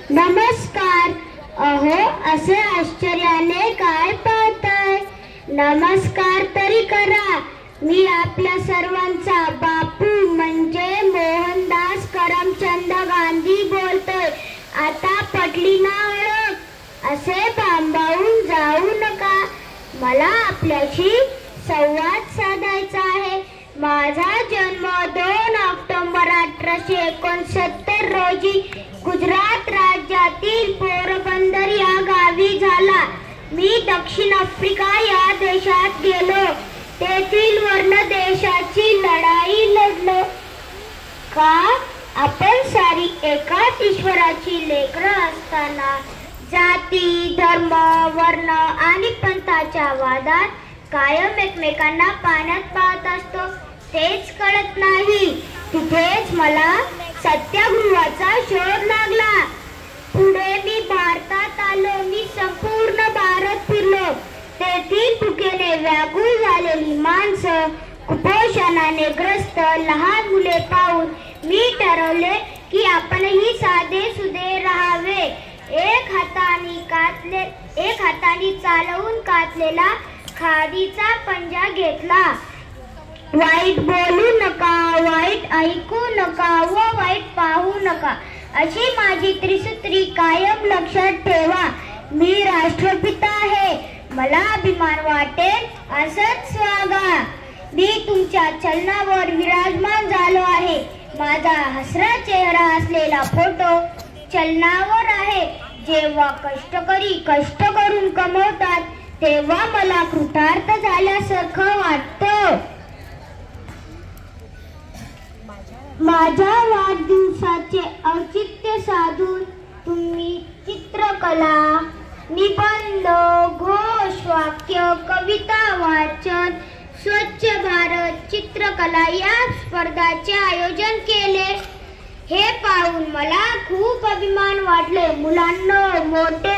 नमस्कार. अहो, असे आश्चर्याने काय पाहताय? नमस्कार तरी करा. मी आपल्या सर्वांचा बापू म्हणजे मोहनदास करमचंद गांधी बोलतोय. आता पटली ना ओळख? असे भांबावून जाऊ नका. मला आपल्याशी संवाद साधायचा आहे. माझा जन्म 2 ऑक्टोबर 1869 रोजी गुजरात राज्यातील पोरबंदर या गावी झाला. मी दक्षिण आफ्रिका या देशात गेलो. तेथील वर्ण देशाची लढाई लढलो. का आपण सारी एकाच ईश्वराची लेकरं असताना जाती, धर्म, वर्ण आणि पंथाच्या वादात कायम एकमेकांना पाण्यात पाहत असतो तेच कळत नाही. तिथेच मला सत्याग्रहाचा शोध लागला. पुढे मी भारतात आलो. मी संपूर्ण भारत फिरलो. तेथील भुकेने व्याकुळ झालेली माणसं, कुपोषणाने ग्रस्त लहान मुले पाहून मी ठरवले की आपणही साधे सुधे राहावे. एक हाताने चालवून कातलेला खादीचा पंजा घेतला. वाईट बोलू नका, वाईट ऐकू नका व वाईट पाहू नका अशी माझी त्रिसूत्री कायम लक्षात ठेवा. मी राष्ट्रपिता आहे. मला अभिमान वाटेल असंच वागा. मी तुमच्या चलनावर विराजमान झालो आहे. माझा हसरा चेहरा असलेला फोटो चलनावर आहे. जेव्हा कष्टकरी कष्ट करून कमवतात तेव्हा मला कृतार्थ झाल्यासारखं वाटतं. माझ्या वाढदिवसाचे औचित्य साधून तुम्ही चित्रकला, निबंध, घोष वाक्य, कविता वाचन, स्वच्छ भारत चित्रकला या स्पर्धांचे आयोजन केले. हे पाहून मला खूप अभिमान वाटले. मुलांनो, मोठे